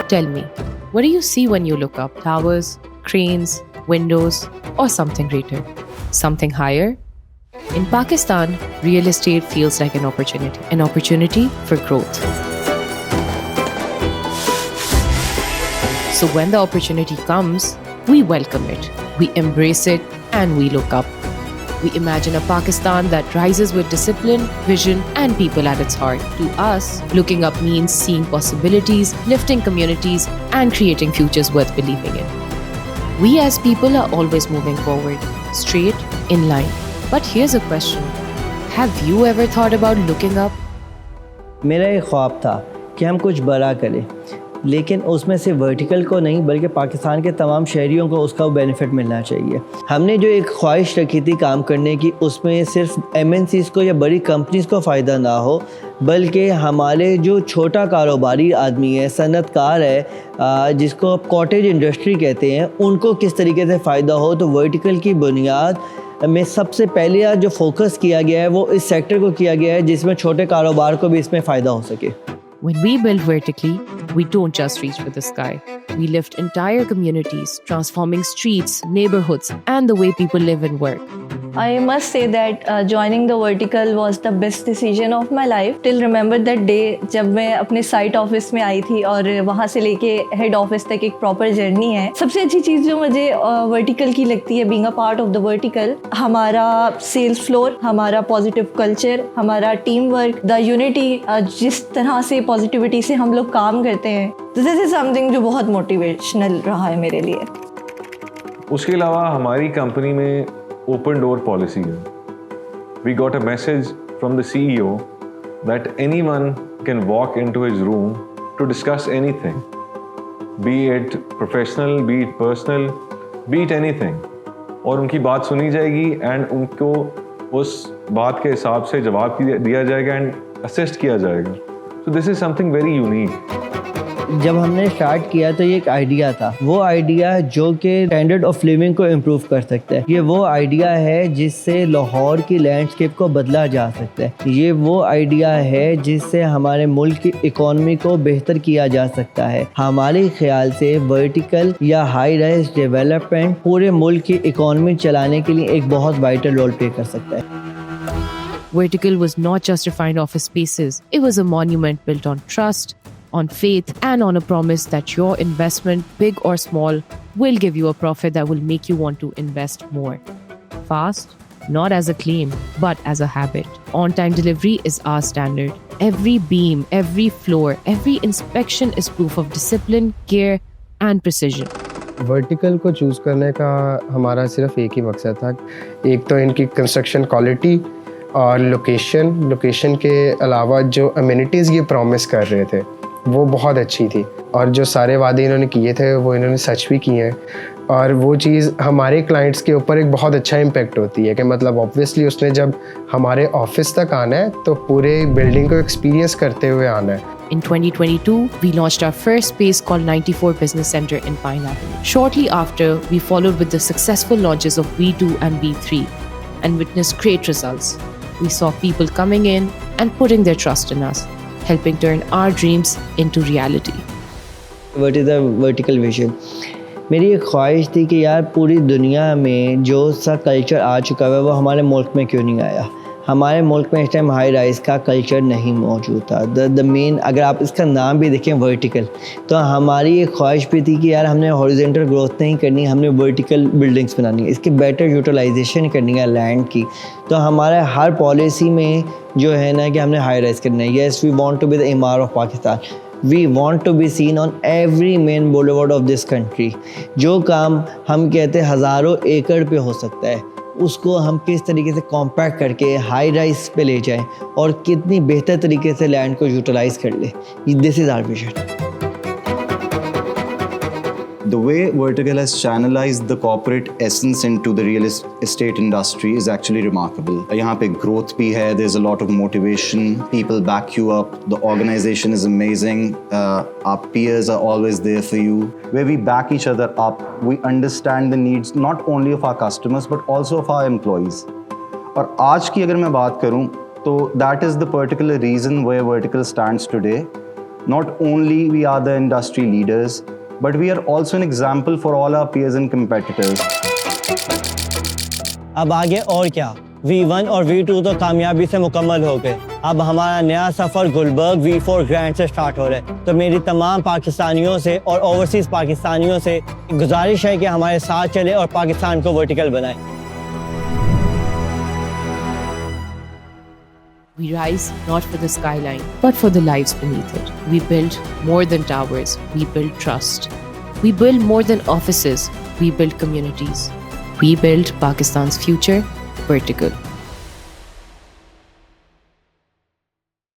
Tell me, what do you see when you look up? Towers, cranes, windows, or something greater? Something higher? In Pakistan, real estate feels like an opportunity for growth. So when the opportunity comes, we welcome it, we embrace it, and we look up. We imagine a Pakistan that rises with discipline, vision, and people at its heart. To us, looking up means seeing possibilities, lifting communities, and creating futures worth believing in. We as people are always moving forward, straight, in line. But here's a question. Have you ever thought about looking up? मेरा एक ख्वाब था कि हम कुछ बड़ा करें, लेकिन उसमें से वर्टिकल को नहीं बल्कि पाकिस्तान के तमाम शहरियों को उसका बेनिफिट मिलना चाहिए। हमने जो एक ख्वाहिश रखी थी काम करने की, उसमें सिर्फ एमएनसीज़ को या बड़ी कंपनीज़ को फ़ायदा ना हो, बल्कि हमारे जो छोटा कारोबारी आदमी है, सनतकार है, जिसको आप कॉटेज इंडस्ट्री कहते हैं, उनको किस तरीके से फ़ायदा हो। तो वर्टिकल की बुनियाद में सबसे पहले जो फोकस किया गया है वो इस सेक्टर को किया गया है जिसमें छोटे कारोबार को भी इसमें फ़ायदा हो सके। When we build vertically, we don't just reach for the sky. We lift entire communities, transforming streets, neighborhoods, and the way people live and work. I must say that joining the vertical was the best decision of my life. Till remember that day जब मैं अपने site office में आई थी और वहाँ से लेके head office तक एक प्रॉपर जर्नी है। सबसे अच्छी चीज़ जो मुझे वर्टिकल की लगती है, being a part of the vertical, हमारा सेल्स फ्लोर, हमारा पॉजिटिव कल्चर, हमारा टीम वर्क, द यूनिटी, जिस तरह से पॉजिटिविटी से हम लोग काम करते हैं, दिस इज समथिंग जो बहुत मोटिवेशनल रहा है मेरे लिए। उसके अलावा हमारी कंपनी में open door policy है. We got a message from the CEO that anyone can walk into his room to discuss anything, be it professional, be it personal, be it anything, और उनकी बात सुनी जाएगी एंड उनको उस बात के हिसाब से जवाब दिया जाएगा एंड असिस्ट किया जाएगा. So this is something very unique. जब हमने स्टार्ट किया तो ये एक आइडिया था, वो आइडिया जो कि स्टैंडर्ड ऑफ लिविंग को इम्प्रूव कर सकता है। ये वो आइडिया है जिससे लाहौर की लैंडस्केप को बदला जा सकता है। ये वो आइडिया है जिससे हमारे मुल्क की इकोनॉमी को बेहतर किया जा सकता है। हमारे ख्याल से वर्टिकल या हाई राइज डेवलपमेंट पूरे मुल्क की इकोनॉमी चलाने के लिए एक बहुत वाइटल रोल प्ले कर सकता है। Vertical was not just refined office spaces. It was a monument built on trust, on faith, and on a promise that your investment, big or small, will give you a profit that will make you want to invest more. Fast, not as a claim, but as a habit. On-time delivery is our standard. Every beam, every floor, every inspection is proof of discipline, care, and precision. Vertical को choose करने का हमारा सिर्फ एक ही मकसद था। एक तो इनकी कंस्ट्रक्शन क्वालिटी और लोकेशन के अलावा जो अमेनिटीज़ ये प्रॉमिस कर रहे थे वो बहुत अच्छी थी, और जो सारे वादे इन्होंने किए थे वो इन्होंने सच भी किए हैं। और वो चीज़ हमारे क्लाइंट्स के ऊपर एक बहुत अच्छा इम्पैक्ट होती है कि मतलब ऑब्वियसली उसने जब हमारे ऑफिस तक आना है तो पूरे बिल्डिंग को एक्सपीरियंस करते हुए आना है। In 2022, we launched our first space called 94 Business Center in Pine Avenue. Shortly after, we followed with the successful launches of V2 and V3 and witnessed great results. We saw people coming in and putting their trust in us, helping turn our dreams into reality. What is the vertical vision? मेरी एक ख्वाहिश थी कि यार पूरी दुनिया में जो सा कल्चर आ चुका है वो हमारे मुल्क में क्यों नहीं आया। हमारे मुल्क में इस टाइम हाई राइज का कल्चर नहीं मौजूद था। द मेन, अगर आप इसका नाम भी देखें वर्टिकल, तो हमारी एक ख्वाहिश भी थी कि यार हमने हॉरिजॉन्टल ग्रोथ नहीं करनी, हमने वर्टिकल बिल्डिंग्स बनानी है, इसकी बेटर यूटिलाइजेशन करनी है लैंड की। तो हमारे हर पॉलिसी में जो है ना कि हमने हाई राइज करना है। Yes, we want to be the Emaar of Pakistan, we want to be seen on every main boulevard of this country. जो काम हम कहते हैं हज़ारों एकड़ पे हो सकता है, उसको हम किस तरीके से कॉम्पैक्ट करके हाई राइज पे ले जाएं और कितनी बेहतर तरीके से लैंड को यूटिलाइज कर ले। This is our vision. The way Vertical has channelized the corporate essence into the real estate industry is actually remarkable. यहाँ पे growth भी है, there's a lot of motivation, people back you up, the organization is amazing, our peers are always there for you. Where we back each other up, we understand the needs not only of our customers but also of our employees. और आज की अगर मैं बात करूँ, So that is the particular reason where Vertical stands today. Not only we are the industry leaders, but we are also an example for all our peers and competitors. अब आगे और क्या, V1 और V2 तो कामयाबी से मुकम्मल हो गए। अब हमारा नया सफ़र गुलबर्ग V4 ग्रैंड से स्टार्ट हो रहा है। तो मेरी तमाम पाकिस्तानियों से और ओवरसीज़ पाकिस्तानियों से गुजारिश है कि हमारे साथ चले और पाकिस्तान को वर्टिकल बनाएं। We rise not for the skyline, but for the lives beneath it. We build more than towers, we build trust. We build more than offices, we build communities. We build Pakistan's future vertical.